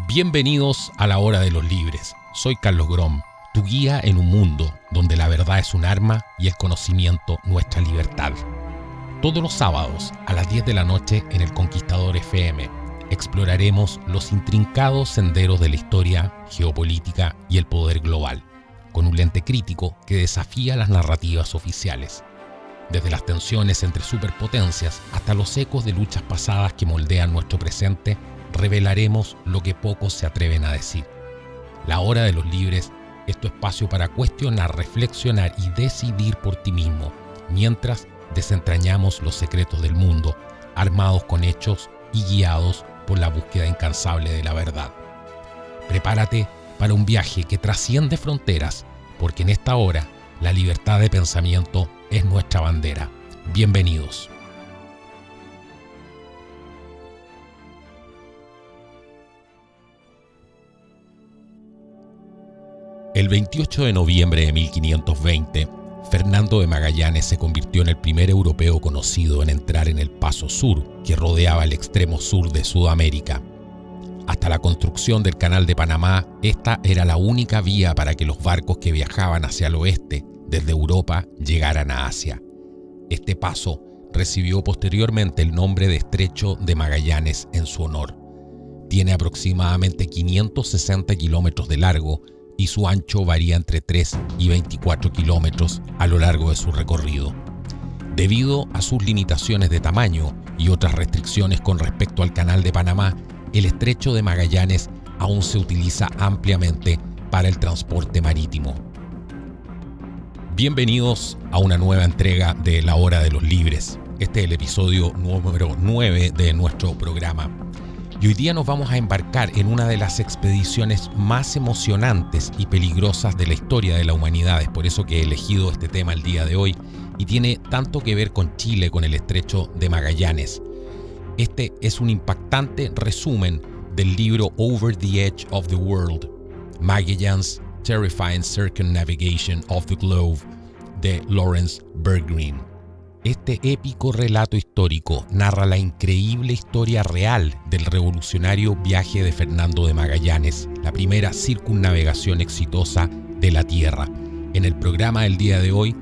Bienvenidos a la Hora de los Libres. Soy Carlos Grom, tu guía en un mundo donde la verdad es un arma y el conocimiento nuestra libertad. Todos los sábados a las 10 de la noche en El Conquistador FM exploraremos los intrincados senderos de la historia, geopolítica y el poder global, con un lente crítico que desafía las narrativas oficiales. Desde las tensiones entre superpotencias hasta los ecos de luchas pasadas que moldean nuestro presente, revelaremos lo que pocos se atreven a decir. La Hora de los Libres es tu espacio para cuestionar, reflexionar y decidir por ti mismo, mientras desentrañamos los secretos del mundo, armados con hechos y guiados por la búsqueda incansable de la verdad. Prepárate para un viaje que trasciende fronteras, porque en esta hora la libertad de pensamiento es nuestra bandera. Bienvenidos. El 28 de noviembre de 1520, Fernando de Magallanes se convirtió en el primer europeo conocido en entrar en el Paso Sur, que rodeaba el extremo sur de Sudamérica. Hasta la construcción del Canal de Panamá, esta era la única vía para que los barcos que viajaban hacia el oeste, desde Europa, llegaran a Asia. Este paso recibió posteriormente el nombre de Estrecho de Magallanes en su honor. Tiene aproximadamente 560 kilómetros de largo y su ancho varía entre 3 y 24 kilómetros a lo largo de su recorrido. Debido a sus limitaciones de tamaño y otras restricciones con respecto al Canal de Panamá, el Estrecho de Magallanes aún se utiliza ampliamente para el transporte marítimo. Bienvenidos a una nueva entrega de La Hora de los Libres. Este es el episodio número 9 de nuestro programa. Y hoy día nos vamos a embarcar en una de las expediciones más emocionantes y peligrosas de la historia de la humanidad. Es por eso que he elegido este tema el día de hoy y tiene tanto que ver con Chile, con el Estrecho de Magallanes. Este es un impactante resumen del libro Over the Edge of the World, Magellan's Terrifying Circumnavigation of the Globe, de Lawrence Berggreen. Este épico relato histórico narra la increíble historia real del revolucionario viaje de Fernando de Magallanes, la primera circunnavegación exitosa de la Tierra. En el programa del día de hoy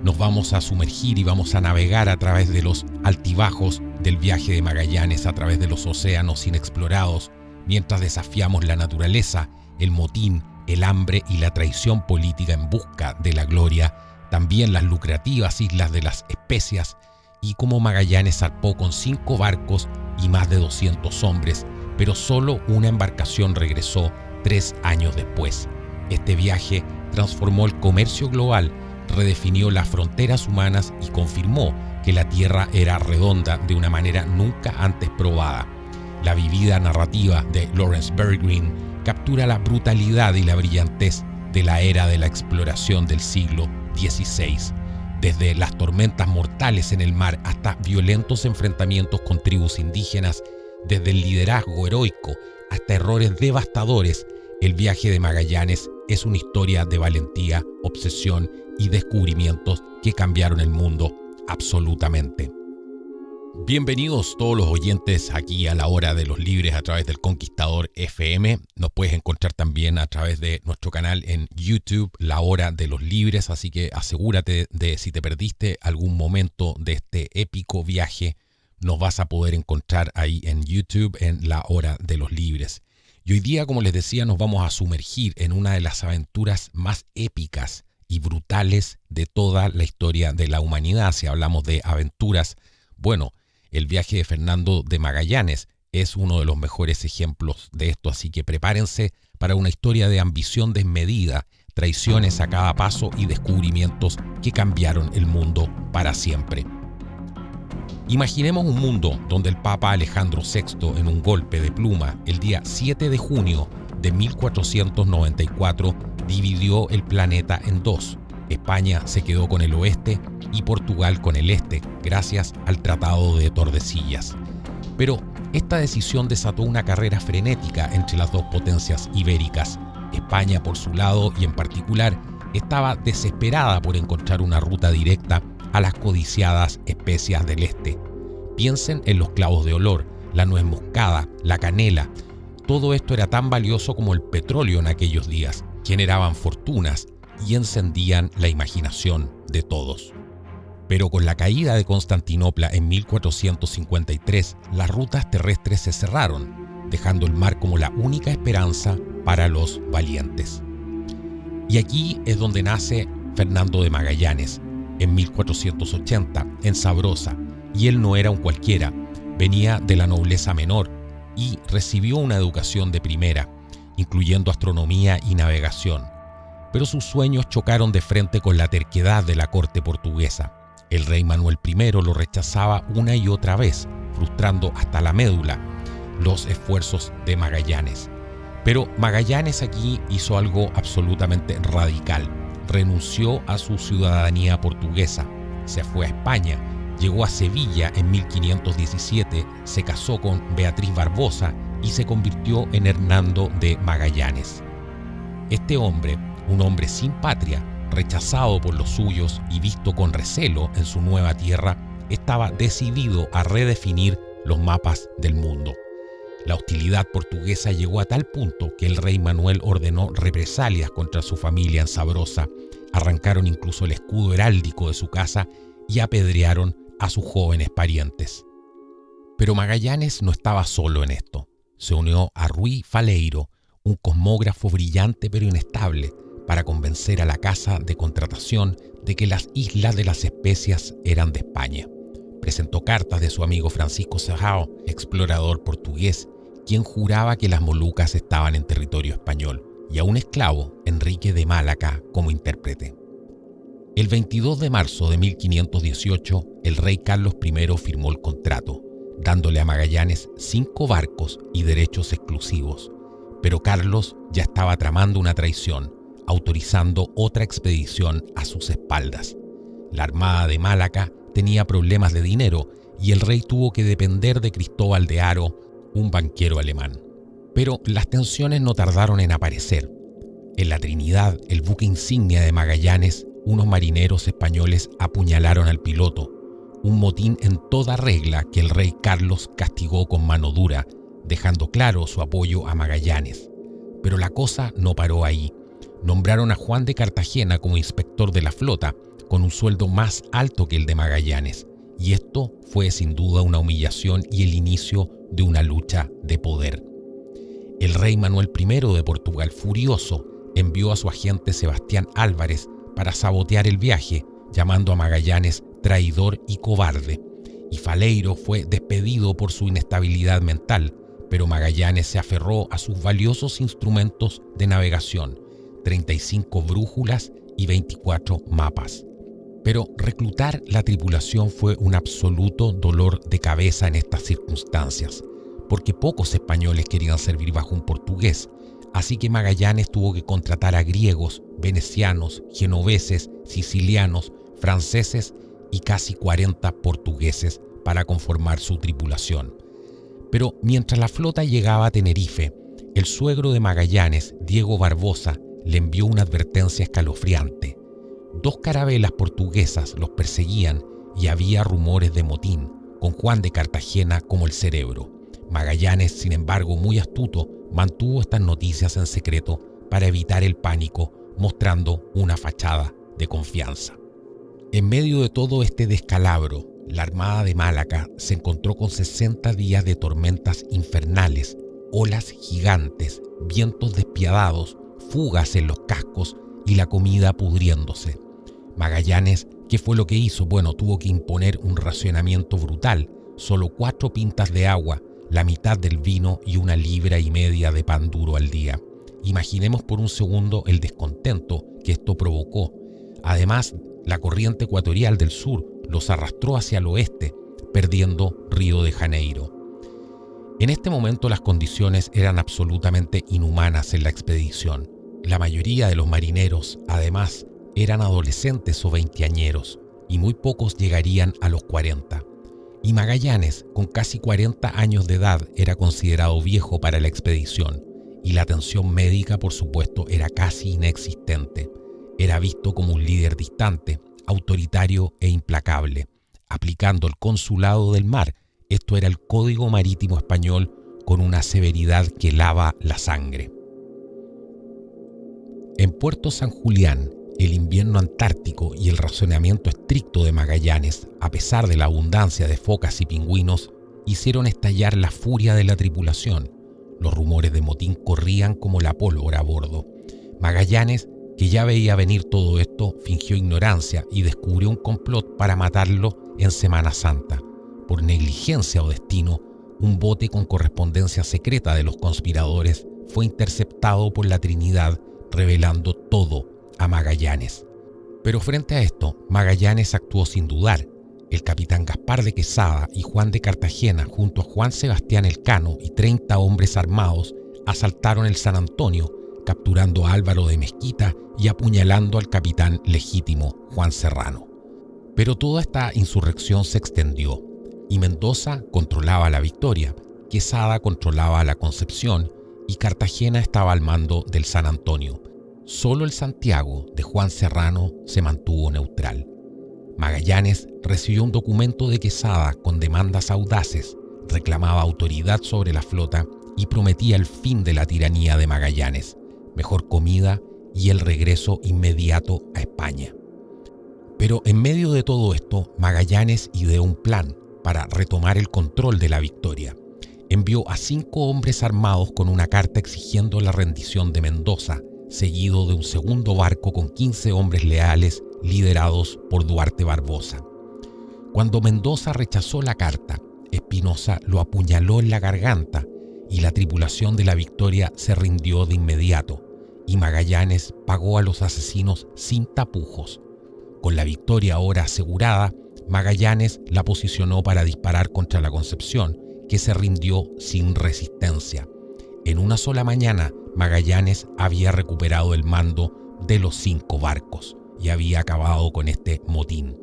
nos vamos a sumergir y vamos a navegar a través de los altibajos del viaje de Magallanes, a través de los océanos inexplorados, mientras desafiamos la naturaleza, el motín, el hambre y la traición política en busca de la gloria, también las lucrativas islas de las especias y cómo Magallanes zarpó con 5 barcos y más de 200 hombres, pero solo una embarcación regresó 3 años después. Este viaje transformó el comercio global, redefinió las fronteras humanas y confirmó que la Tierra era redonda de una manera nunca antes probada. La vivida narrativa de Lawrence Berggreen captura la brutalidad y la brillantez de la era de la exploración del siglo XVI, desde las tormentas mortales en el mar hasta violentos enfrentamientos con tribus indígenas, desde el liderazgo heroico hasta errores devastadores. El viaje de Magallanes es una historia de valentía, obsesión y descubrimientos que cambiaron el mundo absolutamente. Bienvenidos todos los oyentes aquí a la Hora de los Libres a través del Conquistador FM. Nos puedes encontrar también a través de nuestro canal en YouTube, La Hora de los Libres, así que asegúrate de, si te perdiste algún momento de este épico viaje, nos vas a poder encontrar ahí en YouTube en La Hora de los Libres. Y hoy día, como les decía, nos vamos a sumergir en una de las aventuras más épicas y brutales de toda la historia de la humanidad. Si hablamos de aventuras, bueno, el viaje de Fernando de Magallanes es uno de los mejores ejemplos de esto, así que prepárense para una historia de ambición desmedida, traiciones a cada paso y descubrimientos que cambiaron el mundo para siempre. Imaginemos un mundo donde el Papa Alejandro VI, en un golpe de pluma, el día 7 de junio de 1494, dividió el planeta en dos. España se quedó con el oeste y Portugal con el este, gracias al Tratado de Tordesillas. Pero esta decisión desató una carrera frenética entre las dos potencias ibéricas. España, por su lado, y en particular, estaba desesperada por encontrar una ruta directa a las codiciadas especias del este. Piensen en los clavos de olor, la nuez moscada, la canela, Todo esto era tan valioso como el petróleo en aquellos días, generaban fortunas y encendían la imaginación de todos. Pero con la caída de Constantinopla en 1453, las rutas terrestres se cerraron, dejando el mar como la única esperanza para los valientes. Y aquí es donde nace Fernando de Magallanes, en 1480, en Sabrosa, y él no era un cualquiera, venía de la nobleza menor y recibió una educación de primera, incluyendo astronomía y navegación. Pero sus sueños chocaron de frente con la terquedad de la corte portuguesa. El rey Manuel I lo rechazaba una y otra vez, frustrando hasta la médula los esfuerzos de Magallanes. Pero Magallanes aquí hizo algo absolutamente radical. Renunció a su ciudadanía portuguesa, se fue a España, llegó a Sevilla en 1517, se casó con Beatriz Barbosa y se convirtió en Hernando de Magallanes. Este hombre, un hombre sin patria, rechazado por los suyos y visto con recelo en su nueva tierra, estaba decidido a redefinir los mapas del mundo. La hostilidad portuguesa llegó a tal punto que el rey Manuel ordenó represalias contra su familia en Sabrosa, arrancaron incluso el escudo heráldico de su casa y apedrearon a sus jóvenes parientes. Pero Magallanes no estaba solo en esto. Se unió a Rui Faleiro, un cosmógrafo brillante pero inestable, para convencer a la casa de contratación de que las Islas de las Especias eran de España. Presentó cartas de su amigo Francisco Serrao, explorador portugués, quien juraba que las Molucas estaban en territorio español, y a un esclavo, Enrique de Málaga, como intérprete. El 22 de marzo de 1518, el rey Carlos I firmó el contrato, dándole a Magallanes 5 barcos y derechos exclusivos. Pero Carlos ya estaba tramando una traición, autorizando otra expedición a sus espaldas. La armada de Málaga tenía problemas de dinero y el rey tuvo que depender de Cristóbal de Haro, un banquero alemán. Pero las tensiones no tardaron en aparecer. En la Trinidad, el buque insignia de Magallanes, unos marineros españoles apuñalaron al piloto, un motín en toda regla que el rey Carlos castigó con mano dura, dejando claro su apoyo a Magallanes. Pero la cosa no paró ahí. Nombraron a Juan de Cartagena como inspector de la flota, con un sueldo más alto que el de Magallanes, y esto fue sin duda una humillación y el inicio de una lucha de poder. El rey Manuel I de Portugal, furioso, envió a su agente Sebastián Álvarez para sabotear el viaje, llamando a Magallanes traidor y cobarde, y Faleiro fue despedido por su inestabilidad mental, pero Magallanes se aferró a sus valiosos instrumentos de navegación, 35 brújulas y 24 mapas. Pero reclutar la tripulación fue un absoluto dolor de cabeza en estas circunstancias, porque pocos españoles querían servir bajo un portugués, así que Magallanes tuvo que contratar a griegos, venecianos, genoveses, sicilianos, franceses y casi 40 portugueses para conformar su tripulación. Pero mientras la flota llegaba a Tenerife, el suegro de Magallanes, Diego Barbosa, le envió una advertencia escalofriante. 2 carabelas portuguesas los perseguían y había rumores de motín, con Juan de Cartagena como el cerebro. Magallanes, sin embargo, muy astuto, mantuvo estas noticias en secreto para evitar el pánico, mostrando una fachada de confianza. En medio de todo este descalabro, la armada de Málaga se encontró con 60 días de tormentas infernales, olas gigantes, vientos despiadados, fugas en los cascos y la comida pudriéndose. Magallanes, ¿qué fue lo que hizo? Bueno, tuvo que imponer un racionamiento brutal, solo 4 pintas de agua, la mitad del vino y 1,5 libras de pan duro al día. Imaginemos por un segundo el descontento que esto provocó. Además, la corriente ecuatorial del sur los arrastró hacia el oeste, perdiendo Río de Janeiro. En este momento las condiciones eran absolutamente inhumanas en la expedición. La mayoría de los marineros, además, eran adolescentes o veinteañeros, y muy pocos llegarían a los 40. Y Magallanes, con casi 40 años de edad, era considerado viejo para la expedición, y la atención médica, por supuesto, era casi inexistente. Era visto como un líder distante, autoritario e implacable, aplicando el consulado del mar. Esto era el Código Marítimo Español con una severidad que helaba la sangre. En Puerto San Julián, el invierno antártico y el racionamiento estricto de Magallanes, a pesar de la abundancia de focas y pingüinos, hicieron estallar la furia de la tripulación. Los rumores de motín corrían como la pólvora a bordo. Magallanes, que ya veía venir todo esto, fingió ignorancia y descubrió un complot para matarlo en Semana Santa. Por negligencia o destino, un bote con correspondencia secreta de los conspiradores fue interceptado por la Trinidad, revelando todo a Magallanes. Pero frente a esto, Magallanes actuó sin dudar. El capitán Gaspar de Quesada y Juan de Cartagena, junto a Juan Sebastián Elcano y 30 hombres armados, asaltaron el San Antonio, capturando a Álvaro de Mezquita y apuñalando al capitán legítimo Juan Serrano. Pero toda esta insurrección se extendió, y Mendoza controlaba la Victoria, Quesada controlaba la Concepción y Cartagena estaba al mando del San Antonio. Solo el Santiago de Juan Serrano se mantuvo neutral. Magallanes recibió un documento de Quesada con demandas audaces, reclamaba autoridad sobre la flota y prometía el fin de la tiranía de Magallanes, mejor comida y el regreso inmediato a España. Pero en medio de todo esto, Magallanes ideó un plan para retomar el control de la Victoria. Envió a 5 hombres armados con una carta exigiendo la rendición de Mendoza, seguido de un segundo barco con 15 hombres leales liderados por Duarte Barbosa. Cuando Mendoza rechazó la carta, Espinosa lo apuñaló en la garganta y la tripulación de la Victoria se rindió de inmediato, y Magallanes pagó a los asesinos sin tapujos. Con la Victoria ahora asegurada, Magallanes la posicionó para disparar contra la Concepción, que se rindió sin resistencia. En una sola mañana, Magallanes había recuperado el mando de los 5 barcos y había acabado con este motín.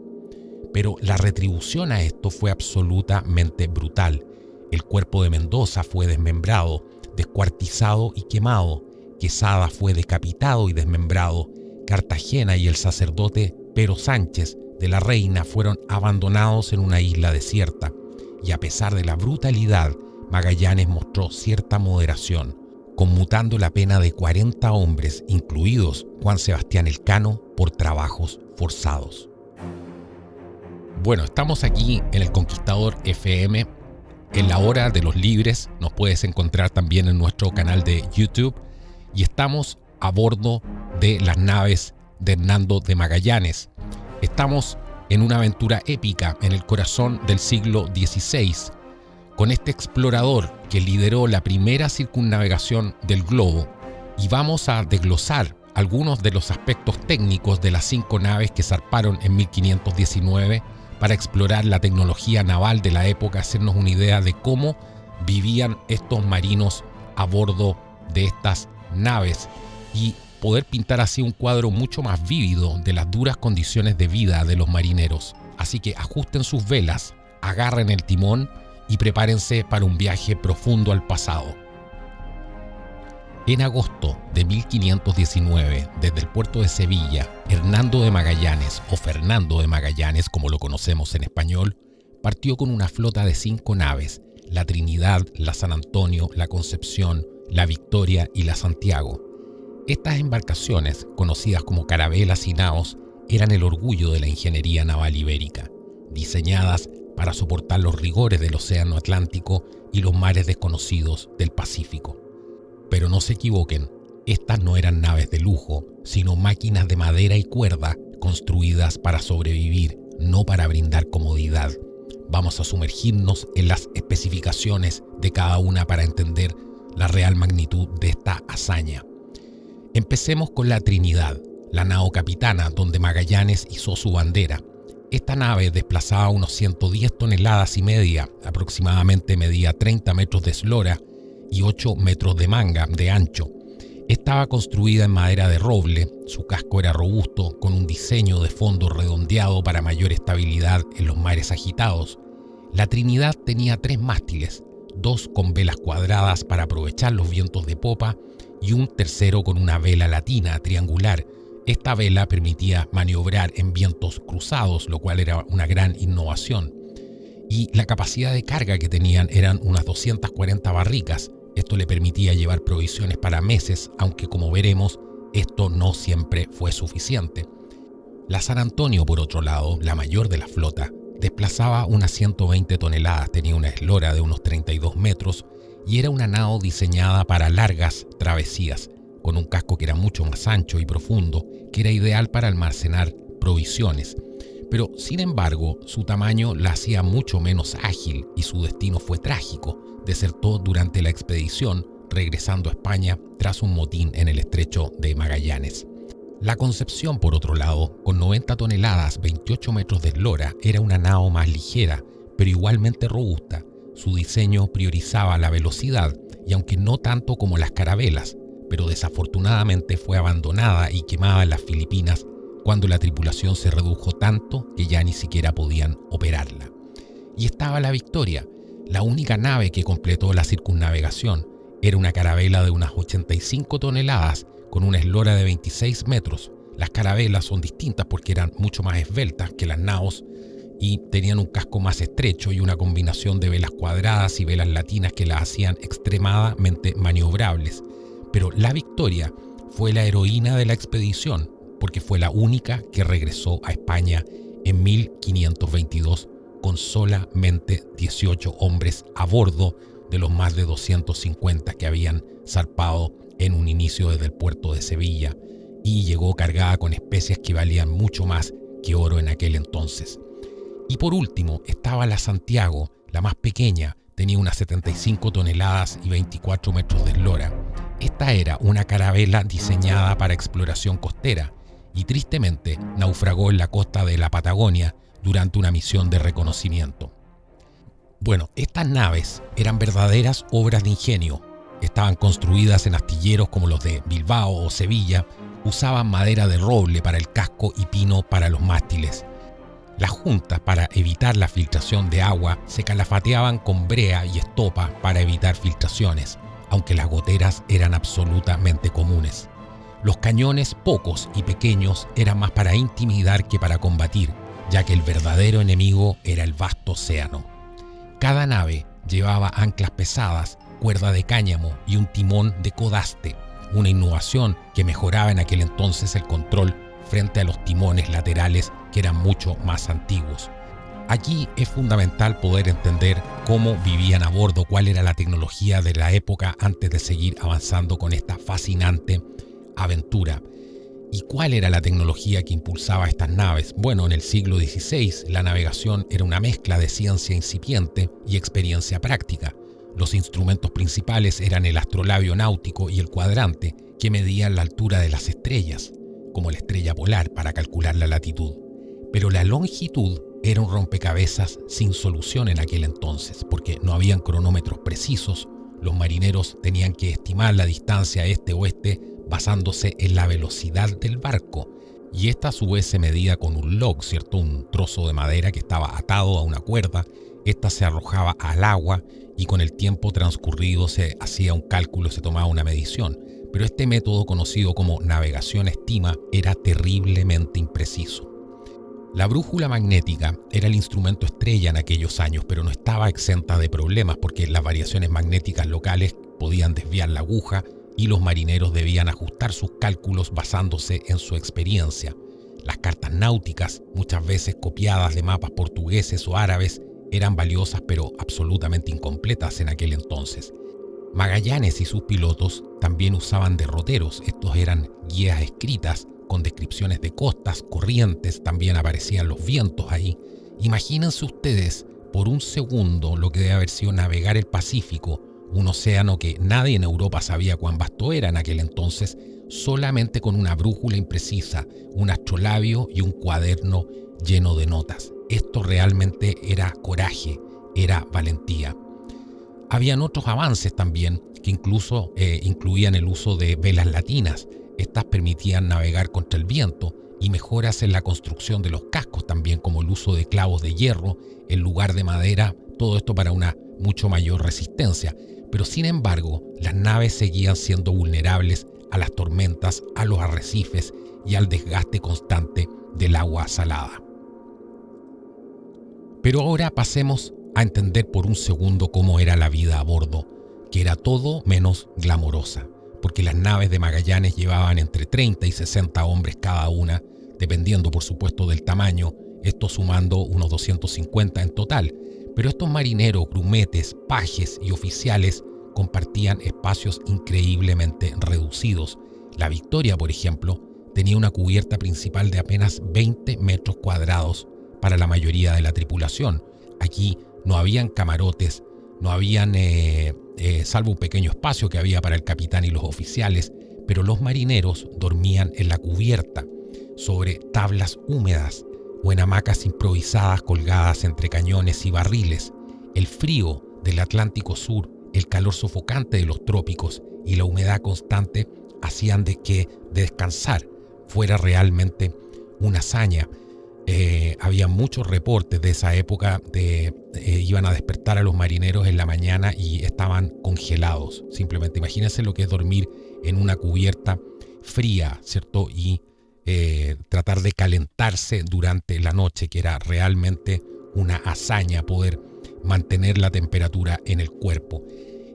Pero la retribución a esto fue absolutamente brutal. El cuerpo de Mendoza fue desmembrado, descuartizado y quemado. Quesada fue decapitado y desmembrado. Cartagena y el sacerdote Pero Sánchez de la Reina fueron abandonados en una isla desierta. Y a pesar de la brutalidad, Magallanes mostró cierta moderación, conmutando la pena de 40 hombres, incluidos Juan Sebastián Elcano, por trabajos forzados. Bueno, estamos aquí en el Conquistador FM, en la Hora de los Libres. Nos puedes encontrar también en nuestro canal de YouTube. Y estamos a bordo de las naves de Hernando de Magallanes. Estamos en una aventura épica en el corazón del siglo XVI, con este explorador que lideró la primera circunnavegación del globo, y vamos a desglosar algunos de los aspectos técnicos de las 5 naves que zarparon en 1519 para explorar la tecnología naval de la época, hacernos una idea de cómo vivían estos marinos a bordo de estas naves y poder pintar así un cuadro mucho más vívido de las duras condiciones de vida de los marineros. Así que ajusten sus velas, agarren el timón y prepárense para un viaje profundo al pasado. En agosto de 1519, desde el puerto de Sevilla, Hernando de Magallanes, o Fernando de Magallanes como lo conocemos en español, partió con una flota de 5 naves, la Trinidad, la San Antonio, la Concepción, la Victoria y la Santiago. Estas embarcaciones, conocidas como carabelas y naos, eran el orgullo de la ingeniería naval ibérica, diseñadas para soportar los rigores del océano Atlántico y los mares desconocidos del Pacífico. Pero no se equivoquen, estas no eran naves de lujo, sino máquinas de madera y cuerda construidas para sobrevivir, no para brindar comodidad. Vamos a sumergirnos en las especificaciones de cada una para entender la real magnitud de esta hazaña. Empecemos con la Trinidad, la nao capitana donde Magallanes izó su bandera. Esta nave desplazaba unos 110 toneladas y media, aproximadamente medía 30 metros de eslora y 8 metros de manga de ancho. Estaba construida en madera de roble, su casco era robusto, con un diseño de fondo redondeado para mayor estabilidad en los mares agitados. La Trinidad tenía 3 mástiles, 2 con velas cuadradas para aprovechar los vientos de popa y un tercero con una vela latina triangular. Esta vela permitía maniobrar en vientos cruzados, lo cual era una gran innovación. y la capacidad de carga que tenían eran unas 240 barricas. Esto le permitía llevar provisiones para meses, aunque como veremos, esto no siempre fue suficiente. La San Antonio, por otro lado, la mayor de la flota, desplazaba unas 120 toneladas, tenía una eslora de unos 32 metros y era una nao diseñada para largas travesías, con un casco que era mucho más ancho y profundo, que era ideal para almacenar provisiones. Pero, sin embargo, su tamaño la hacía mucho menos ágil y su destino fue trágico. Desertó durante la expedición, regresando a España tras un motín en el estrecho de Magallanes. La Concepción, por otro lado, con 90 toneladas, 28 metros de eslora, era una nao más ligera, pero igualmente robusta. Su diseño priorizaba la velocidad, y aunque no tanto como las carabelas, pero desafortunadamente fue abandonada y quemada en las Filipinas cuando la tripulación se redujo tanto que ya ni siquiera podían operarla. Y estaba la Victoria, la única nave que completó la circunnavegación. Era una carabela de unas 85 toneladas con una eslora de 26 metros. Las carabelas son distintas porque eran mucho más esbeltas que las naos y tenían un casco más estrecho y una combinación de velas cuadradas y velas latinas que las hacían extremadamente maniobrables. Pero la Victoria fue la heroína de la expedición porque fue la única que regresó a España en 1522 con solamente 18 hombres a bordo de los más de 250 que habían zarpado en un inicio desde el puerto de Sevilla, y llegó cargada con especias que valían mucho más que oro en aquel entonces. Y por último estaba la Santiago, la más pequeña, tenía unas 75 toneladas y 24 metros de eslora. Esta era una carabela diseñada para exploración costera y tristemente naufragó en la costa de la Patagonia durante una misión de reconocimiento. Bueno, estas naves eran verdaderas obras de ingenio. Estaban construidas en astilleros como los de Bilbao o Sevilla, usaban madera de roble para el casco y pino para los mástiles. Las juntas, para evitar la filtración de agua, se calafateaban con brea y estopa para evitar filtraciones, aunque las goteras eran absolutamente comunes. Los cañones, pocos y pequeños, eran más para intimidar que para combatir, ya que el verdadero enemigo era el vasto océano. Cada nave llevaba anclas pesadas, cuerda de cáñamo y un timón de codaste, una innovación que mejoraba en aquel entonces el control frente a los timones laterales que eran mucho más antiguos. Aquí es fundamental poder entender cómo vivían a bordo, cuál era la tecnología de la época antes de seguir avanzando con esta fascinante aventura. ¿Y cuál era la tecnología que impulsaba estas naves? Bueno, en el siglo XVI la navegación era una mezcla de ciencia incipiente y experiencia práctica. Los instrumentos principales eran el astrolabio náutico y el cuadrante, que medían la altura de las estrellas, como la estrella polar para calcular la latitud. Pero la longitud era un rompecabezas sin solución en aquel entonces, porque no habían cronómetros precisos. Los marineros tenían que estimar la distancia este-oeste basándose en la velocidad del barco, y esta a su vez se medía con un log, ¿cierto? Un trozo de madera que estaba atado a una cuerda. Esta se arrojaba al agua y con el tiempo transcurrido se hacía un cálculo, se tomaba una medición. Pero este método, conocido como navegación estima, era terriblemente impreciso. La brújula magnética era el instrumento estrella en aquellos años, pero no estaba exenta de problemas porque las variaciones magnéticas locales podían desviar la aguja y los marineros debían ajustar sus cálculos basándose en su experiencia. Las cartas náuticas, muchas veces copiadas de mapas portugueses o árabes, eran valiosas pero absolutamente incompletas en aquel entonces. Magallanes y sus pilotos también usaban derroteros. Estos eran guías escritas con descripciones de costas, corrientes, también aparecían los vientos ahí. Imagínense ustedes por un segundo lo que debe haber sido navegar el Pacífico, un océano que nadie en Europa sabía cuán vasto era en aquel entonces, solamente con una brújula imprecisa, un astrolabio y un cuaderno lleno de notas. Esto realmente era coraje, era valentía. Habían otros avances también que incluso incluían el uso de velas latinas. Estas permitían navegar contra el viento, y mejoras en la construcción de los cascos también, como el uso de clavos de hierro en lugar de madera, todo esto para una mucho mayor resistencia. Pero sin embargo, las naves seguían siendo vulnerables a las tormentas, a los arrecifes y al desgaste constante del agua salada. Pero ahora pasemos a entender por un segundo cómo era la vida a bordo, que era todo menos glamorosa, porque las naves de Magallanes llevaban entre 30 y 60 hombres cada una, dependiendo por supuesto del tamaño, esto sumando unos 250 en total. Pero estos marineros, grumetes, pajes y oficiales compartían espacios increíblemente reducidos. La Victoria, por ejemplo, tenía una cubierta principal de apenas 20 metros cuadrados para la mayoría de la tripulación. Aquí no habían camarotes, no habían, salvo un pequeño espacio que había para el capitán y los oficiales, pero los marineros dormían en la cubierta, sobre tablas húmedas o en hamacas improvisadas colgadas entre cañones y barriles. El frío del Atlántico Sur, el calor sofocante de los trópicos y la humedad constante hacían de que descansar fuera realmente una hazaña. Había muchos reportes de esa época iban a despertar a los marineros en la mañana y estaban congelados. Simplemente imagínense lo que es dormir en una cubierta fría, ¿cierto? Y tratar de calentarse durante la noche, que era realmente una hazaña poder mantener la temperatura en el cuerpo.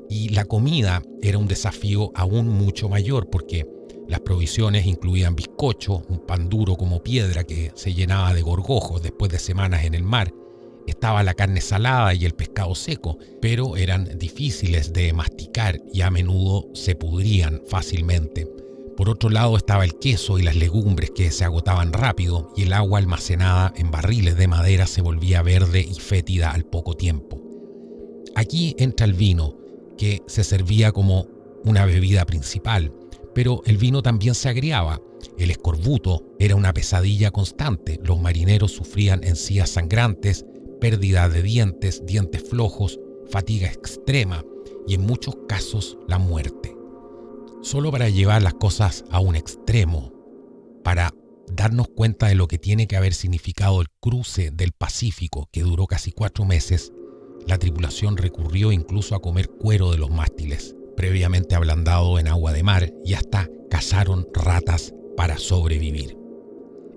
Y la comida era un desafío aún mucho mayor, porque las provisiones incluían bizcocho, un pan duro como piedra que se llenaba de gorgojos después de semanas en el mar. Estaba la carne salada y el pescado seco, pero eran difíciles de masticar y a menudo se pudrían fácilmente. Por otro lado estaba el queso y las legumbres que se agotaban rápido, y el agua almacenada en barriles de madera se volvía verde y fétida al poco tiempo. Aquí entra el vino, que se servía como una bebida principal, pero el vino también se agriaba. El escorbuto era una pesadilla constante. Los marineros sufrían encías sangrantes, pérdida de dientes, dientes flojos, fatiga extrema y en muchos casos la muerte. Solo para llevar las cosas a un extremo, para darnos cuenta de lo que tiene que haber significado el cruce del Pacífico, que duró casi 4 meses, la tripulación recurrió incluso a comer cuero de los mástiles, previamente ablandado en agua de mar, y hasta cazaron ratas para sobrevivir.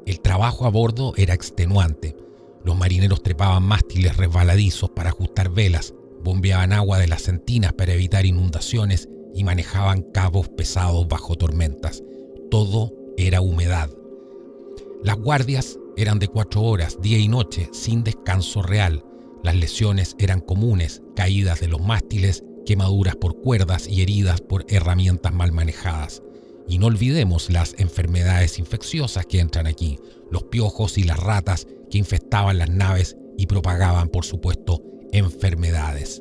El trabajo a bordo era extenuante. Los marineros trepaban mástiles resbaladizos para ajustar velas, bombeaban agua de las sentinas para evitar inundaciones y manejaban cabos pesados bajo tormentas. Todo era humedad. Las guardias eran de 4 horas, día y noche, sin descanso real. Las lesiones eran comunes: caídas de los mástiles, quemaduras por cuerdas y heridas por herramientas mal manejadas. Y no olvidemos las enfermedades infecciosas que entran aquí, los piojos y las ratas que infestaban las naves y propagaban, por supuesto, enfermedades.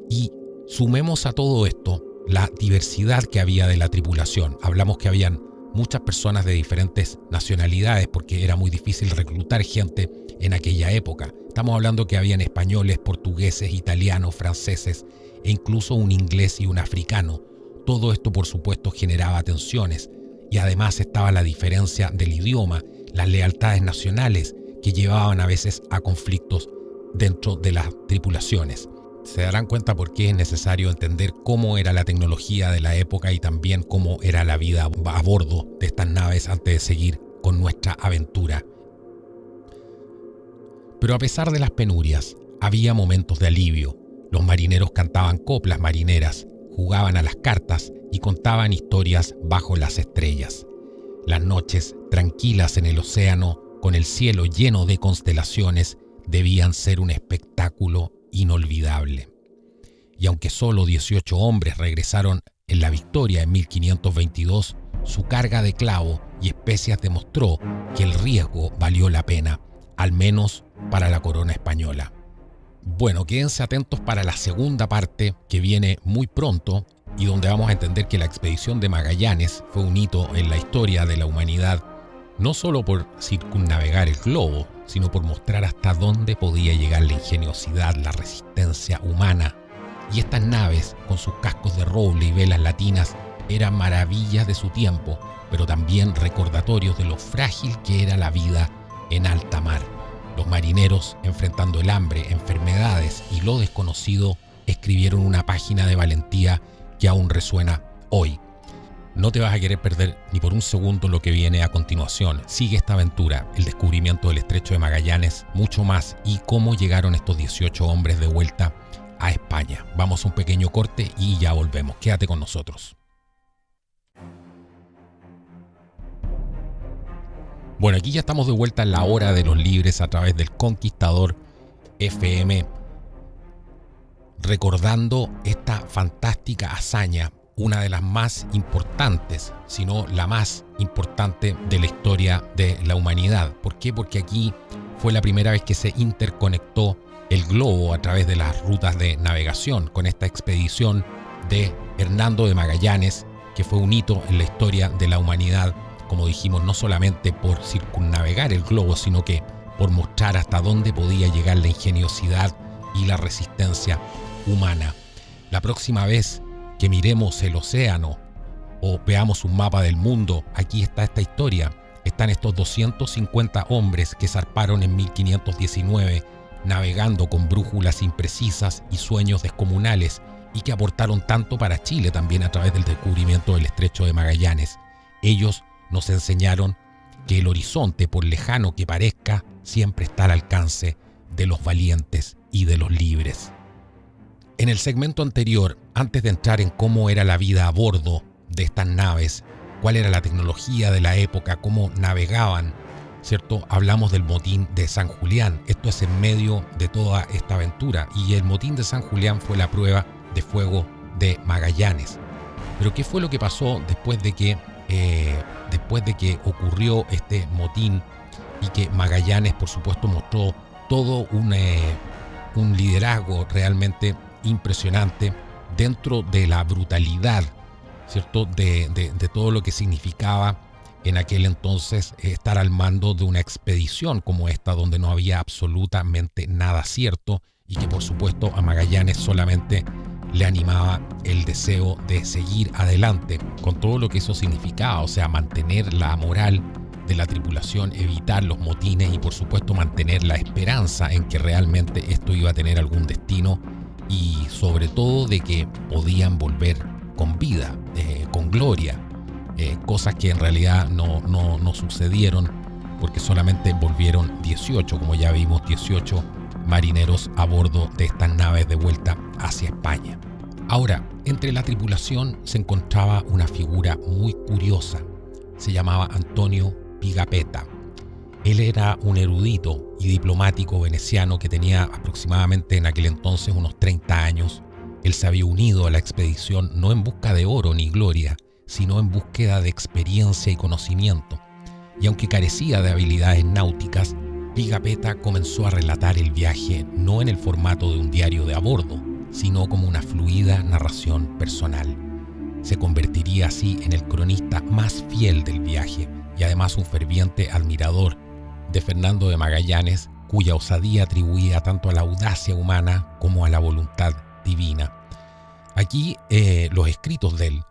Y sumemos a todo esto la diversidad que había de la tripulación. Hablamos que habían muchas personas de diferentes nacionalidades porque era muy difícil reclutar gente en aquella época. Estamos hablando que habían españoles, portugueses, italianos, franceses e incluso un inglés y un africano. Todo esto, por supuesto, generaba tensiones, y además estaba la diferencia del idioma, las lealtades nacionales que llevaban a veces a conflictos dentro de las tripulaciones. Se darán cuenta por qué es necesario entender cómo era la tecnología de la época y también cómo era la vida a bordo de estas naves antes de seguir con nuestra aventura. Pero a pesar de las penurias, había momentos de alivio. Los marineros cantaban coplas marineras, jugaban a las cartas y contaban historias bajo las estrellas. Las noches tranquilas en el océano, con el cielo lleno de constelaciones, debían ser un espectáculo inolvidable. Y aunque solo 18 hombres regresaron en la Victoria en 1522, su carga de clavo y especias demostró que el riesgo valió la pena, al menos para la corona española. Bueno, quédense atentos para la segunda parte, que viene muy pronto y donde vamos a entender que la expedición de Magallanes fue un hito en la historia de la humanidad, no solo por circunnavegar el globo, sino por mostrar hasta dónde podía llegar la ingeniosidad, la resistencia humana. Y estas naves, con sus cascos de roble y velas latinas, eran maravillas de su tiempo, pero también recordatorios de lo frágil que era la vida en alta mar. Los marineros, enfrentando el hambre, enfermedades y lo desconocido, escribieron una página de valentía que aún resuena hoy. No te vas a querer perder ni por un segundo lo que viene a continuación. Sigue esta aventura, el descubrimiento del Estrecho de Magallanes, mucho más y cómo llegaron estos 18 hombres de vuelta a España. Vamos a un pequeño corte y ya volvemos. Quédate con nosotros. Bueno, aquí ya estamos de vuelta en la hora de los libres a través del Conquistador FM, recordando esta fantástica hazaña, una de las más importantes, si no la más importante de la historia de la humanidad. ¿Por qué? Porque aquí fue la primera vez que se interconectó el globo a través de las rutas de navegación con esta expedición de Hernando de Magallanes, que fue un hito en la historia de la humanidad, como dijimos, no solamente por circunnavegar el globo, sino que por mostrar hasta dónde podía llegar la ingeniosidad y la resistencia humana. La próxima vez que miremos el océano o veamos un mapa del mundo, aquí está esta historia. Están estos 250 hombres que zarparon en 1519, navegando con brújulas imprecisas y sueños descomunales, y que aportaron tanto para Chile también a través del descubrimiento del Estrecho de Magallanes. Ellos nos enseñaron que el horizonte, por lejano que parezca, siempre está al alcance de los valientes y de los libres. En el segmento anterior, antes de entrar en cómo era la vida a bordo de estas naves, cuál era la tecnología de la época, cómo navegaban, ¿cierto? Hablamos del motín de San Julián. Esto es en medio de toda esta aventura. Y el motín de San Julián fue la prueba de fuego de Magallanes. Pero ¿qué fue lo que pasó después de que ocurrió este motín y que Magallanes, por supuesto, mostró todo un liderazgo realmente impresionante dentro de la brutalidad, ¿cierto? De todo lo que significaba en aquel entonces estar al mando de una expedición como esta, donde no había absolutamente nada cierto y que, por supuesto, a Magallanes solamente le animaba el deseo de seguir adelante con todo lo que eso significaba, o sea, mantener la moral de la tripulación, evitar los motines y, por supuesto, mantener la esperanza en que realmente esto iba a tener algún destino y, sobre todo, de que podían volver con vida, con gloria, cosas que en realidad no sucedieron, porque solamente volvieron 18, como ya vimos, 18 marineros a bordo de estas naves de vuelta hacia España. Ahora, entre la tripulación se encontraba una figura muy curiosa. Se llamaba Antonio Pigapetta. Él era un erudito y diplomático veneciano que tenía aproximadamente en aquel entonces unos 30 años. Él se había unido a la expedición no en busca de oro ni gloria, sino en búsqueda de experiencia y conocimiento. Y aunque carecía de habilidades náuticas, Pigapetta comenzó a relatar el viaje no en el formato de un diario de a bordo, sino como una fluida narración personal. Se convertiría así en el cronista más fiel del viaje y además un ferviente admirador de Fernando de Magallanes, cuya osadía atribuía tanto a la audacia humana como a la voluntad divina. Aquí los escritos de él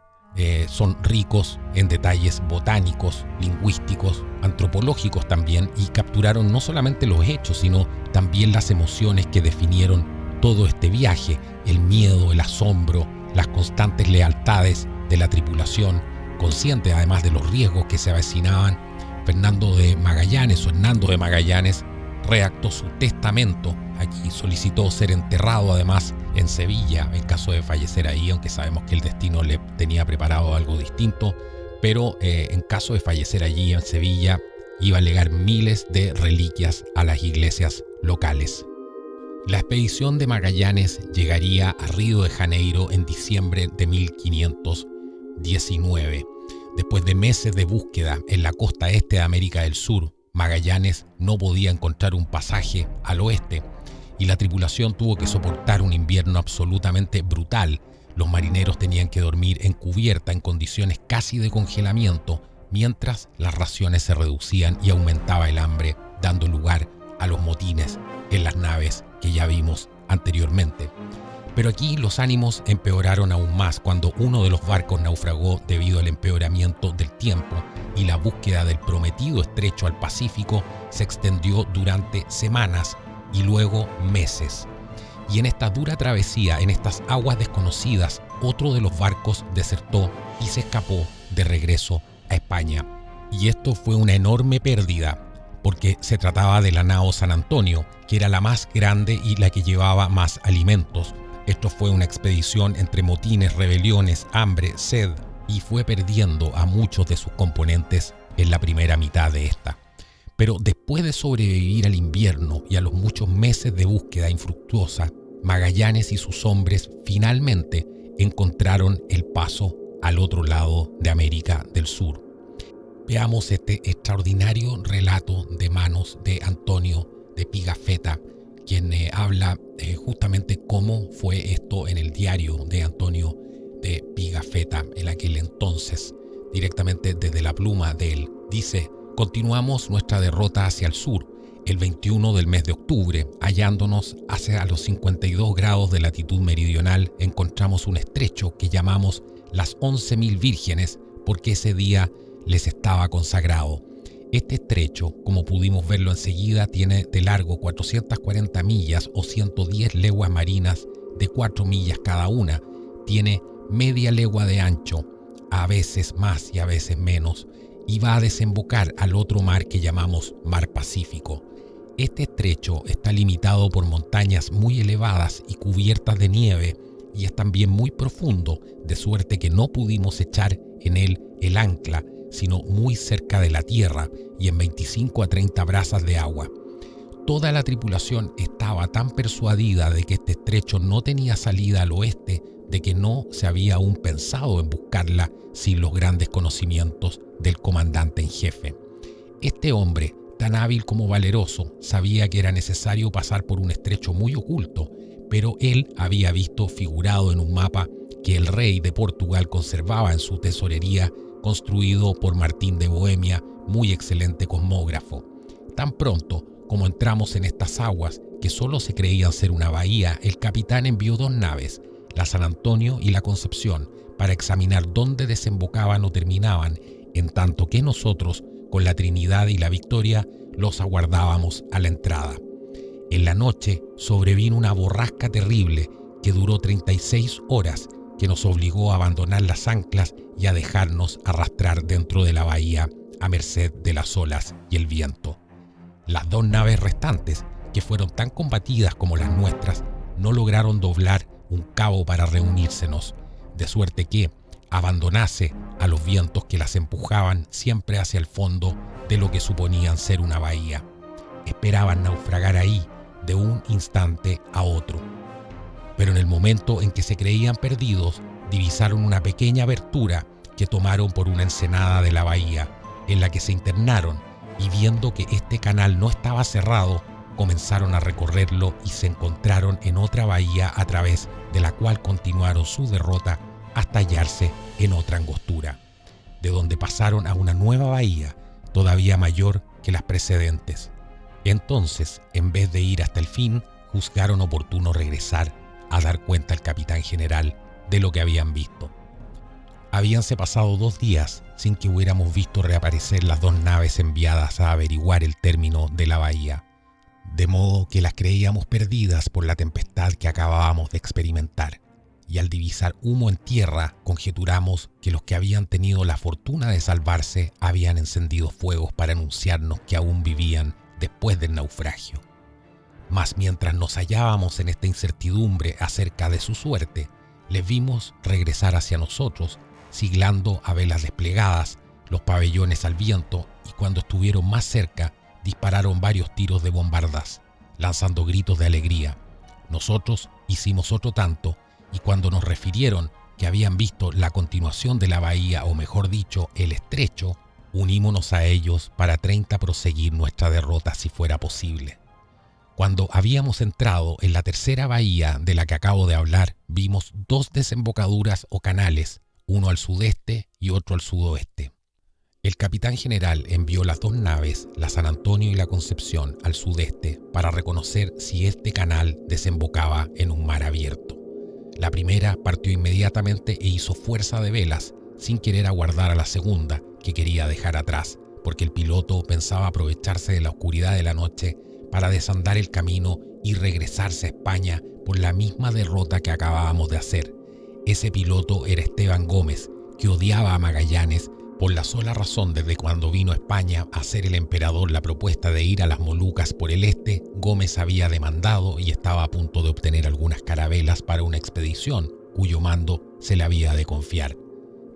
son ricos en detalles botánicos, lingüísticos, antropológicos también, y capturaron no solamente los hechos, sino también las emociones que definieron todo este viaje, el miedo, el asombro, las constantes lealtades de la tripulación, consciente además de los riesgos que se avecinaban. Fernando de Magallanes o Hernando de Magallanes redactó su testamento. Aquí solicitó ser enterrado además en Sevilla en caso de fallecer ahí, aunque sabemos que el destino le tenía preparado algo distinto, pero en caso de fallecer allí en Sevilla iba a legar miles de reliquias a las iglesias locales. La expedición de Magallanes llegaría a Río de Janeiro en diciembre de 1519. Después de meses de búsqueda en la costa este de América del Sur, Magallanes no podía encontrar un pasaje al oeste y la tripulación tuvo que soportar un invierno absolutamente brutal. Los marineros tenían que dormir en cubierta en condiciones casi de congelamiento, mientras las raciones se reducían y aumentaba el hambre, dando lugar a los motines en las naves que ya vimos anteriormente. Pero aquí los ánimos empeoraron aún más cuando uno de los barcos naufragó debido al empeoramiento del tiempo y la búsqueda del prometido estrecho al Pacífico se extendió durante semanas y luego meses. y en esta dura travesía, en estas aguas desconocidas, otro de los barcos desertó y se escapó de regreso a España. Y esto fue una enorme pérdida, porque se trataba de la nao San Antonio, que era la más grande y la que llevaba más alimentos. Esto fue una expedición entre motines, rebeliones, hambre, sed, y fue perdiendo a muchos de sus componentes en la primera mitad de esta. Pero después de sobrevivir al invierno y a los muchos meses de búsqueda infructuosa, Magallanes y sus hombres finalmente encontraron el paso al otro lado de América del Sur. Veamos este extraordinario relato de manos de Antonio de Pigafetta, quien habla justamente cómo fue esto en el diario de Antonio de Pigafetta en aquel entonces, directamente desde la pluma de él. Dice: continuamos nuestra derrota hacia el sur. El 21 del mes de octubre, hallándonos hacia los 52 grados de latitud meridional, encontramos un estrecho que llamamos las 11.000 vírgenes, porque ese día les estaba consagrado. Este estrecho, como pudimos verlo enseguida, tiene de largo 440 millas o 110 leguas marinas de 4 millas cada una. Tiene media legua de ancho, a veces más y a veces menos, y va a desembocar al otro mar que llamamos Mar Pacífico. Este estrecho está limitado por montañas muy elevadas y cubiertas de nieve, y es también muy profundo, de suerte que no pudimos echar en él el ancla, sino muy cerca de la tierra y en 25 a 30 brazas de agua. Toda la tripulación estaba tan persuadida de que este estrecho no tenía salida al oeste, de que no se había aún pensado en buscarla sin los grandes conocimientos del comandante en jefe. Este hombre, tan hábil como valeroso, sabía que era necesario pasar por un estrecho muy oculto, pero él había visto figurado en un mapa que el rey de Portugal conservaba en su tesorería, construido por Martín de Bohemia, muy excelente cosmógrafo. Tan pronto como entramos en estas aguas, que solo se creían ser una bahía, el capitán envió 2 naves, la San Antonio y la Concepción, para examinar dónde desembocaban o terminaban, en tanto que nosotros, con la Trinidad y la Victoria, los aguardábamos a la entrada. En la noche sobrevino una borrasca terrible que duró 36 horas, que nos obligó a abandonar las anclas y a dejarnos arrastrar dentro de la bahía a merced de las olas y el viento. Las 2 naves restantes, que fueron tan combatidas como las nuestras, no lograron doblar un cabo para reunírsenos, de suerte que abandonase a los vientos que las empujaban siempre hacia el fondo de lo que suponían ser una bahía. Esperaban naufragar ahí de un instante a otro. Pero en el momento en que se creían perdidos, divisaron una pequeña abertura que tomaron por una ensenada de la bahía, en la que se internaron, y viendo que este canal no estaba cerrado, comenzaron a recorrerlo y se encontraron en otra bahía a través de la cual continuaron su derrota hasta hallarse en otra angostura, de donde pasaron a una nueva bahía, todavía mayor que las precedentes. Entonces, en vez de ir hasta el fin, juzgaron oportuno regresar a dar cuenta al capitán general de lo que habían visto. Habíanse pasado 2 días sin que hubiéramos visto reaparecer las 2 naves enviadas a averiguar el término de la bahía, de modo que las creíamos perdidas por la tempestad que acabábamos de experimentar, y al divisar humo en tierra conjeturamos que los que habían tenido la fortuna de salvarse habían encendido fuegos para anunciarnos que aún vivían después del naufragio. Mas mientras nos hallábamos en esta incertidumbre acerca de su suerte, les vimos regresar hacia nosotros, siglando a velas desplegadas, los pabellones al viento, y cuando estuvieron más cerca, dispararon varios tiros de bombardas, lanzando gritos de alegría. Nosotros hicimos otro tanto, y cuando nos refirieron que habían visto la continuación de la bahía, o mejor dicho, el estrecho, unímonos a ellos para 30 proseguir nuestra derrota si fuera posible. Cuando habíamos entrado en la tercera bahía de la que acabo de hablar, vimos 2 desembocaduras o canales, uno al sudeste y otro al sudoeste. El capitán general envió las 2 naves, la San Antonio y la Concepción, al sudeste para reconocer si este canal desembocaba en un mar abierto. La primera partió inmediatamente e hizo fuerza de velas, sin querer aguardar a la segunda, que quería dejar atrás, porque el piloto pensaba aprovecharse de la oscuridad de la noche para desandar el camino y regresarse a España por la misma derrota que acabábamos de hacer. Ese piloto era Esteban Gómez, que odiaba a Magallanes por la sola razón de que cuando vino a España a hacer el emperador la propuesta de ir a las Molucas por el este, Gómez había demandado y estaba a punto de obtener algunas carabelas para una expedición, cuyo mando se le había de confiar.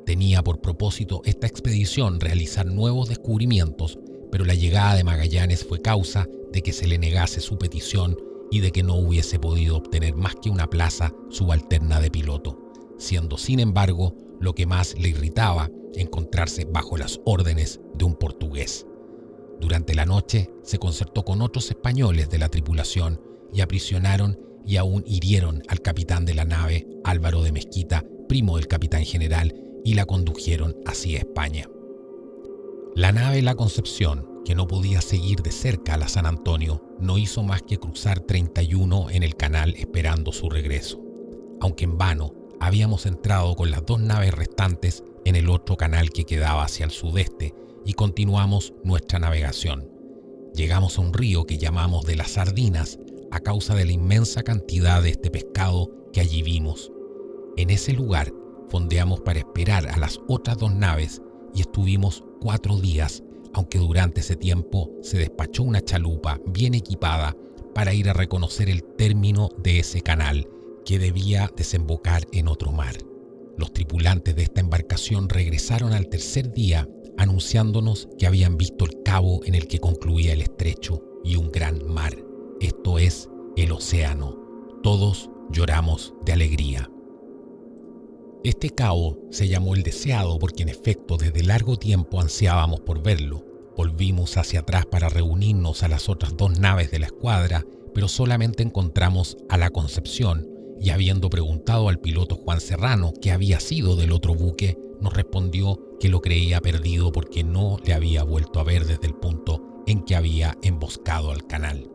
Tenía por propósito esta expedición realizar nuevos descubrimientos, pero la llegada de Magallanes fue causa de que se le negase su petición y de que no hubiese podido obtener más que una plaza subalterna de piloto, siendo sin embargo lo que más le irritaba encontrarse bajo las órdenes de un portugués. Durante la noche se concertó con otros españoles de la tripulación y aprisionaron y aún hirieron al capitán de la nave, Álvaro de Mezquita, primo del capitán general, y la condujeron hacia España. La nave La Concepción, que no podía seguir de cerca a la San Antonio, no hizo más que cruzar 31 en el canal esperando su regreso. Aunque en vano, habíamos entrado con las 2 naves restantes en el otro canal que quedaba hacia el sudeste y continuamos nuestra navegación. Llegamos a un río que llamamos de las Sardinas a causa de la inmensa cantidad de este pescado que allí vimos. En ese lugar fondeamos para esperar a las otras 2 naves y estuvimos 4 días, aunque durante ese tiempo se despachó una chalupa bien equipada para ir a reconocer el término de ese canal que debía desembocar en otro mar. Los tripulantes de esta embarcación regresaron al tercer día anunciándonos que habían visto el cabo en el que concluía el estrecho y un gran mar, esto es, el océano. Todos lloramos de alegría. Este cabo se llamó el Deseado porque en efecto desde largo tiempo ansiábamos por verlo. Volvimos hacia atrás para reunirnos a las otras 2 naves de la escuadra, pero solamente encontramos a La Concepción y habiendo preguntado al piloto Juan Serrano qué había sido del otro buque, nos respondió que lo creía perdido porque no le había vuelto a ver desde el punto en que había emboscado al canal.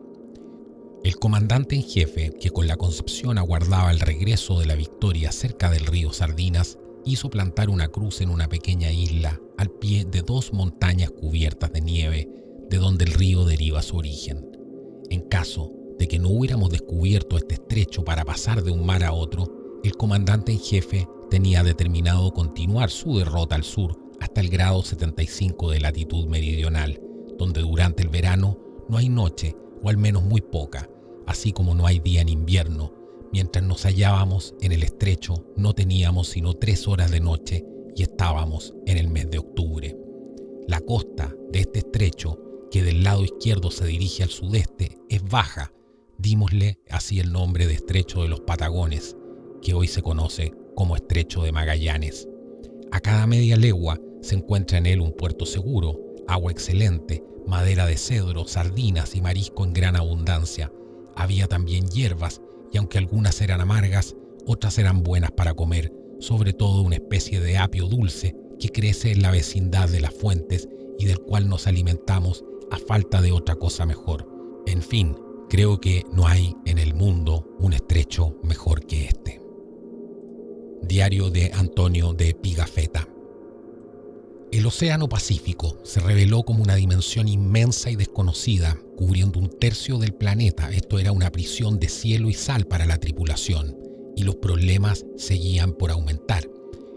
El comandante en jefe, que con La Concepción aguardaba el regreso de la Victoria cerca del río Sardinas, hizo plantar una cruz en una pequeña isla al pie de 2 montañas cubiertas de nieve, de donde el río deriva su origen. En caso de que no hubiéramos descubierto este estrecho para pasar de un mar a otro, el comandante en jefe tenía determinado continuar su derrota al sur hasta el grado 75 de latitud meridional, donde durante el verano no hay noche, o al menos muy poca, así como no hay día en invierno. Mientras nos hallábamos en el estrecho, no teníamos sino 3 horas de noche y estábamos en el mes de octubre. La costa de este estrecho, que del lado izquierdo se dirige al sudeste, es baja. Dímosle así el nombre de Estrecho de los Patagones, que hoy se conoce como Estrecho de Magallanes. A cada media legua se encuentra en él un puerto seguro, agua excelente, madera de cedro, sardinas y marisco en gran abundancia. Había también hierbas, y aunque algunas eran amargas, otras eran buenas para comer, sobre todo una especie de apio dulce que crece en la vecindad de las fuentes y del cual nos alimentamos a falta de otra cosa mejor. En fin, creo que no hay en el mundo un estrecho mejor que este. Diario de Antonio de Pigafetta. El Océano Pacífico se reveló como una dimensión inmensa y desconocida, cubriendo 1/3 del planeta. Esto era una prisión de cielo y sal para la tripulación, y los problemas seguían por aumentar.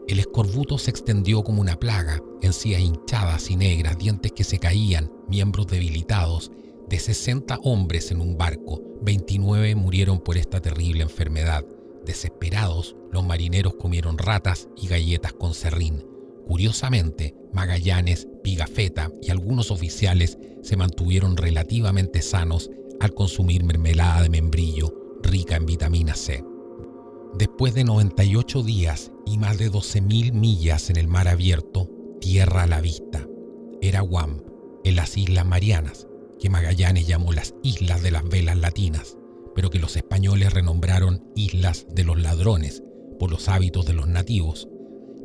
El escorbuto se extendió como una plaga, encías hinchadas y negras, dientes que se caían, miembros debilitados. De 60 hombres en un barco, 29 murieron por esta terrible enfermedad. Desesperados, los marineros comieron ratas y galletas con serrín. Curiosamente, Magallanes, Pigafetta y algunos oficiales se mantuvieron relativamente sanos al consumir mermelada de membrillo, rica en vitamina C. Después de 98 días y más de 12.000 millas en el mar abierto, tierra a la vista. Era Guam, en las Islas Marianas, que Magallanes llamó las Islas de las Velas Latinas, pero que los españoles renombraron Islas de los Ladrones por los hábitos de los nativos.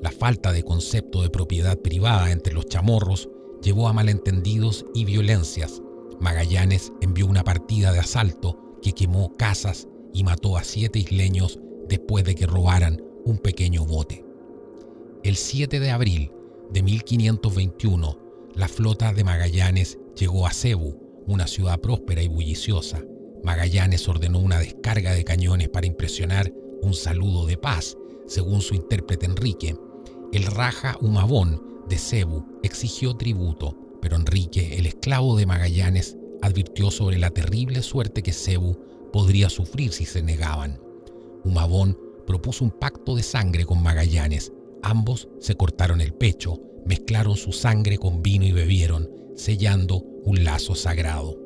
La falta de concepto de propiedad privada entre los chamorros llevó a malentendidos y violencias. Magallanes envió una partida de asalto que quemó casas y mató a 7 isleños después de que robaran un pequeño bote. El 7 de abril de 1521, la flota de Magallanes llegó a Cebu, una ciudad próspera y bulliciosa, Magallanes ordenó una descarga de cañones para impresionar un saludo de paz. Según su intérprete Enrique, el Raja Humabón de Cebu exigió tributo, pero Enrique, el esclavo de Magallanes, advirtió sobre la terrible suerte que Cebu podría sufrir si se negaban. Humabón propuso un pacto de sangre con Magallanes. Ambos se cortaron el pecho, mezclaron su sangre con vino y bebieron, sellando un lazo sagrado.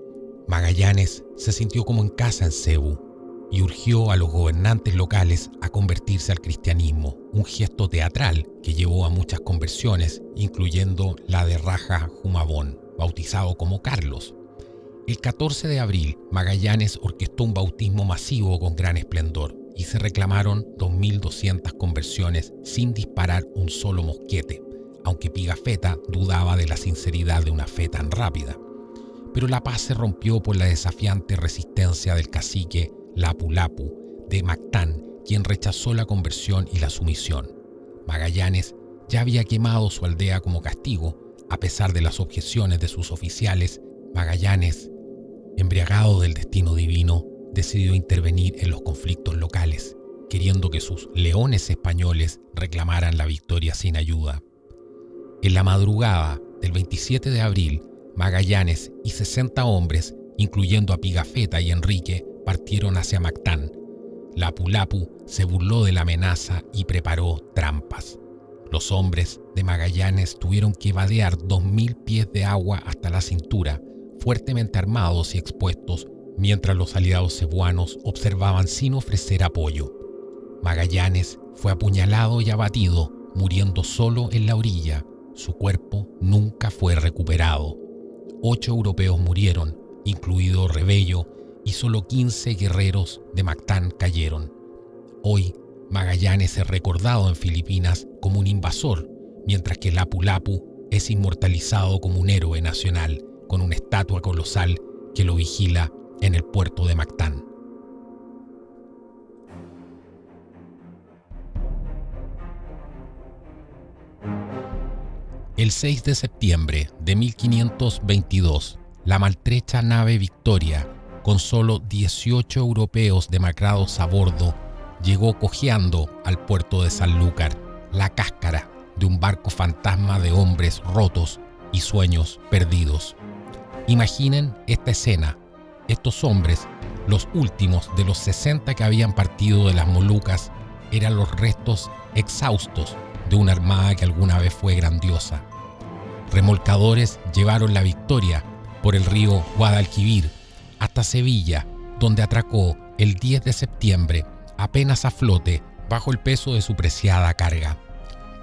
Magallanes se sintió como en casa en Cebu y urgió a los gobernantes locales a convertirse al cristianismo, un gesto teatral que llevó a muchas conversiones, incluyendo la de Raja Humabón, bautizado como Carlos. El 14 de abril, Magallanes orquestó un bautismo masivo con gran esplendor y se reclamaron 2.200 conversiones sin disparar un solo mosquete, aunque Pigafetta dudaba de la sinceridad de una fe tan rápida. Pero la paz se rompió por la desafiante resistencia del cacique Lapu Lapu de Mactán, quien rechazó la conversión y la sumisión. Magallanes ya había quemado su aldea como castigo. A pesar de las objeciones de sus oficiales, Magallanes, embriagado del destino divino, decidió intervenir en los conflictos locales, queriendo que sus leones españoles reclamaran la victoria sin ayuda. En la madrugada del 27 de abril, Magallanes y 60 hombres, incluyendo a Pigafetta y Enrique, partieron hacia Mactán. Lapu Lapu se burló de la amenaza y preparó trampas. Los hombres de Magallanes tuvieron que vadear 2.000 pies de agua hasta la cintura, fuertemente armados y expuestos, mientras los aliados cebuanos observaban sin ofrecer apoyo. Magallanes fue apuñalado y abatido, muriendo solo en la orilla. Su cuerpo nunca fue recuperado. 8 europeos murieron, incluido Rebello, y solo 15 guerreros de Mactán cayeron. Hoy, Magallanes es recordado en Filipinas como un invasor, mientras que Lapu Lapu es inmortalizado como un héroe nacional, con una estatua colosal que lo vigila en el puerto de Mactán. El 6 de septiembre de 1522, la maltrecha nave Victoria, con solo 18 europeos demacrados a bordo, llegó cojeando al puerto de Sanlúcar, la cáscara de un barco fantasma de hombres rotos y sueños perdidos. Imaginen esta escena. Estos hombres, los últimos de los 60 que habían partido de las Molucas, eran los restos exhaustos de una armada que alguna vez fue grandiosa. Remolcadores llevaron la Victoria por el río Guadalquivir hasta Sevilla, donde atracó el 10 de septiembre, apenas a flote, bajo el peso de su preciada carga.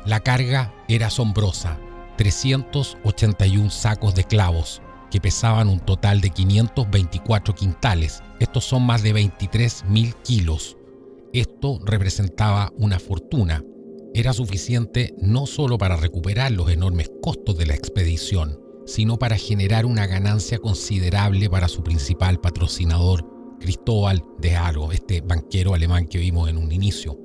La carga era asombrosa: 381 sacos de clavos, que pesaban un total de 524 quintales. Estos son más de 23.000 kilos. Esto representaba una fortuna. Era suficiente no solo para recuperar los enormes costos de la expedición, sino para generar una ganancia considerable para su principal patrocinador, Cristóbal de Haro, este banquero alemán que vimos en un inicio.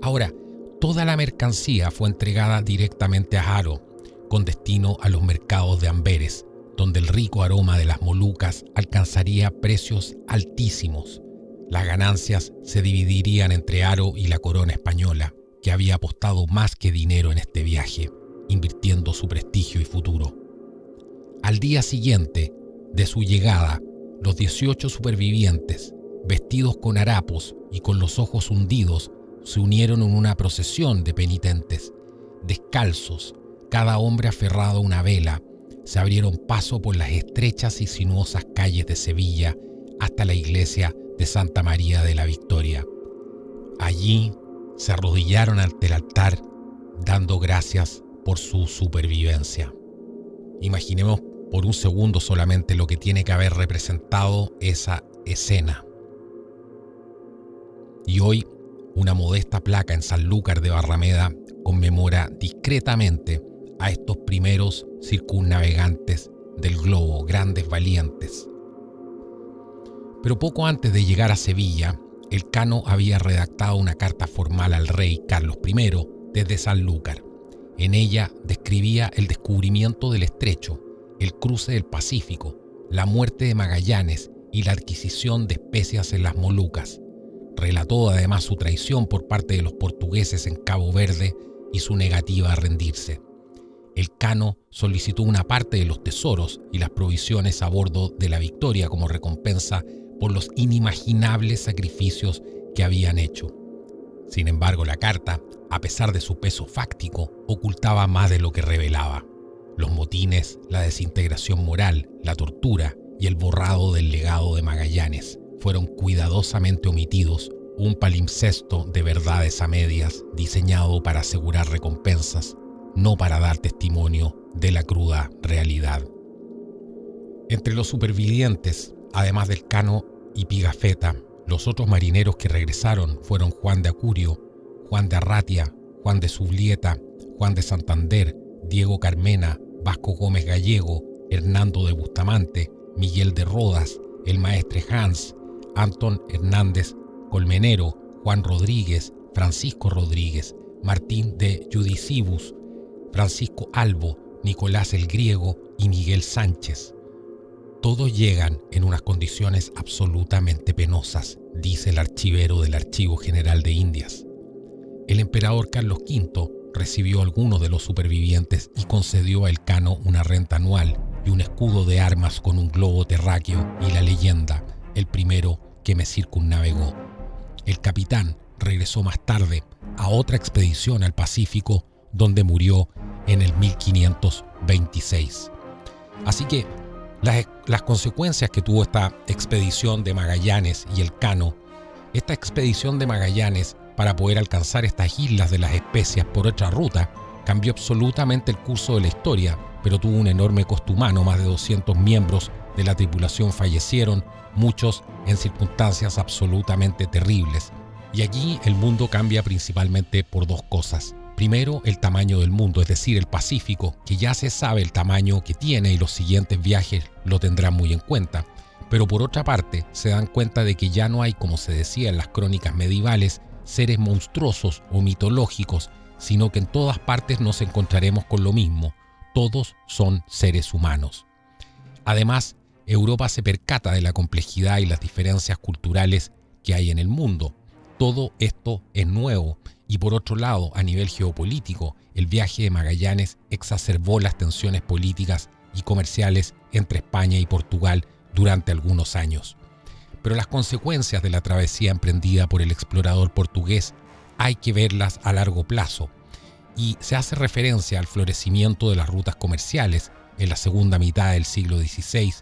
Ahora, toda la mercancía fue entregada directamente a Haro, con destino a los mercados de Amberes, donde el rico aroma de las Molucas alcanzaría precios altísimos. Las ganancias se dividirían entre Haro y la corona española, que había apostado más que dinero en este viaje, invirtiendo su prestigio y futuro. Al día siguiente de su llegada, los 18 supervivientes, vestidos con harapos y con los ojos hundidos, se unieron en una procesión de penitentes. Descalzos, cada hombre aferrado a una vela, se abrieron paso por las estrechas y sinuosas calles de Sevilla hasta la iglesia de Santa María de la Victoria. Allí se arrodillaron ante el altar, dando gracias por su supervivencia. Imaginemos por un segundo solamente lo que tiene que haber representado esa escena. Y hoy, una modesta placa en Sanlúcar de Barrameda conmemora discretamente a estos primeros circunnavegantes del globo, grandes valientes. Pero poco antes de llegar a Sevilla, Elcano había redactado una carta formal al rey Carlos I desde Sanlúcar. En ella describía el descubrimiento del estrecho, el cruce del Pacífico, la muerte de Magallanes y la adquisición de especias en las Molucas. Relató además su traición por parte de los portugueses en Cabo Verde y su negativa a rendirse. Elcano solicitó una parte de los tesoros y las provisiones a bordo de la Victoria como recompensa por los inimaginables sacrificios que habían hecho. Sin embargo, la carta, a pesar de su peso fáctico, ocultaba más de lo que revelaba. Los motines, la desintegración moral, la tortura y el borrado del legado de Magallanes fueron cuidadosamente omitidos, un palimpsesto de verdades a medias diseñado para asegurar recompensas, no para dar testimonio de la cruda realidad. Entre los supervivientes, además del Elcano y Pigafetta, los otros marineros que regresaron fueron Juan de Acurio, Juan de Arratia, Juan de Sublieta, Juan de Santander, Diego Carmena, Vasco Gómez Gallego, Hernando de Bustamante, Miguel de Rodas, el maestre Hans, Antón Hernández Colmenero, Juan Rodríguez, Francisco Rodríguez, Martín de Judicibus, Francisco Albo, Nicolás el Griego y Miguel Sánchez. Todos llegan en unas condiciones absolutamente penosas, dice el archivero del Archivo General de Indias. El emperador Carlos V recibió a algunos de los supervivientes y concedió a Elcano una renta anual y un escudo de armas con un globo terráqueo y la leyenda, el primero que me circunnavegó. El capitán regresó más tarde a otra expedición al Pacífico, donde murió en el 1526. Así que las consecuencias que tuvo esta expedición de Magallanes y Elcano, esta expedición de Magallanes para poder alcanzar estas islas de las especias por otra ruta, cambió absolutamente el curso de la historia, pero tuvo un enorme costo humano. Más de 200 miembros de la tripulación fallecieron, muchos en circunstancias absolutamente terribles. Y aquí el mundo cambia principalmente por dos cosas. Primero, el tamaño del mundo, es decir, el Pacífico, que ya se sabe el tamaño que tiene y los siguientes viajes lo tendrán muy en cuenta. Pero por otra parte, se dan cuenta de que ya no hay, como se decía en las crónicas medievales, seres monstruosos o mitológicos, sino que en todas partes nos encontraremos con lo mismo. Todos son seres humanos. Además, Europa se percata de la complejidad y las diferencias culturales que hay en el mundo. Todo esto es nuevo. Y por otro lado, a nivel geopolítico, el viaje de Magallanes exacerbó las tensiones políticas y comerciales entre España y Portugal durante algunos años. Pero las consecuencias de la travesía emprendida por el explorador portugués hay que verlas a largo plazo, y se hace referencia al florecimiento de las rutas comerciales en la segunda mitad del siglo XVI,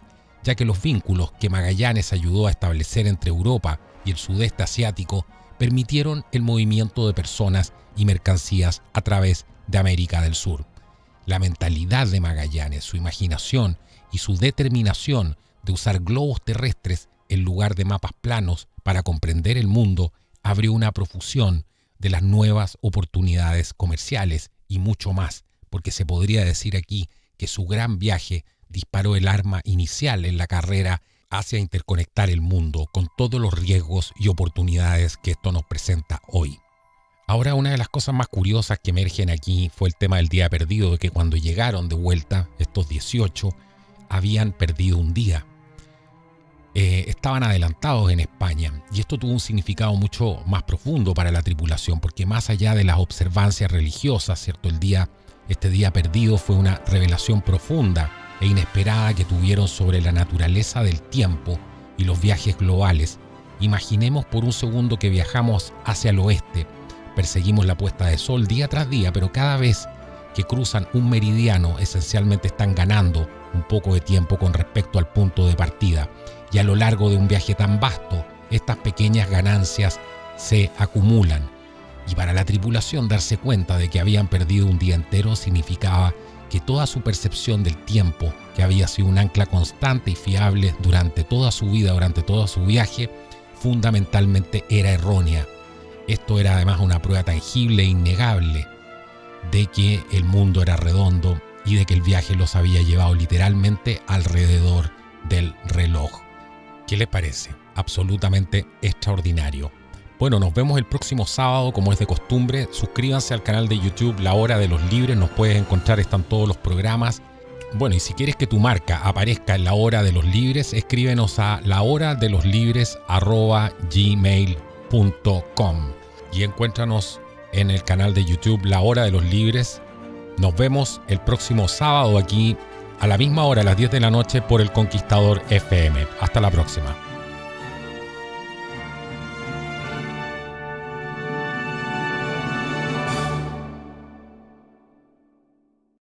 ya que los vínculos que Magallanes ayudó a establecer entre Europa y el sudeste asiático permitieron el movimiento de personas y mercancías a través de América del Sur. La mentalidad de Magallanes, su imaginación y su determinación de usar globos terrestres en lugar de mapas planos para comprender el mundo abrió una profusión de las nuevas oportunidades comerciales y mucho más, porque se podría decir aquí que su gran viaje disparó el arma inicial en la carrera hacia interconectar el mundo con todos los riesgos y oportunidades que esto nos presenta hoy. Ahora, una de las cosas más curiosas que emergen aquí fue el tema del día perdido, de que cuando llegaron de vuelta, estos 18, habían perdido un día. Estaban adelantados en España, y esto tuvo un significado mucho más profundo para la tripulación, porque más allá de las observancias religiosas, ¿cierto? Este día perdido fue una revelación profunda e inesperada que tuvieron sobre la naturaleza del tiempo y los viajes globales. Imaginemos por un segundo que viajamos hacia el oeste, perseguimos la puesta de sol día tras día, pero cada vez que cruzan un meridiano esencialmente están ganando un poco de tiempo con respecto al punto de partida, y a lo largo de un viaje tan vasto, estas pequeñas ganancias se acumulan, y para la tripulación darse cuenta de que habían perdido un día entero significaba que toda su percepción del tiempo, que había sido un ancla constante y fiable durante toda su vida, durante todo su viaje, fundamentalmente era errónea. Esto era además una prueba tangible e innegable de que el mundo era redondo y de que el viaje los había llevado literalmente alrededor del reloj. ¿Qué les parece? Absolutamente extraordinario. Bueno, nos vemos el próximo sábado, como es de costumbre. Suscríbanse al canal de YouTube La Hora de los Libres. Nos puedes encontrar, están todos los programas. Bueno, y si quieres que tu marca aparezca en La Hora de los Libres, escríbenos a lahoradeloslibres@gmail.com y encuéntranos en el canal de YouTube La Hora de los Libres. Nos vemos el próximo sábado aquí a la misma hora, a las 10 de la noche, por El Conquistador FM. Hasta la próxima.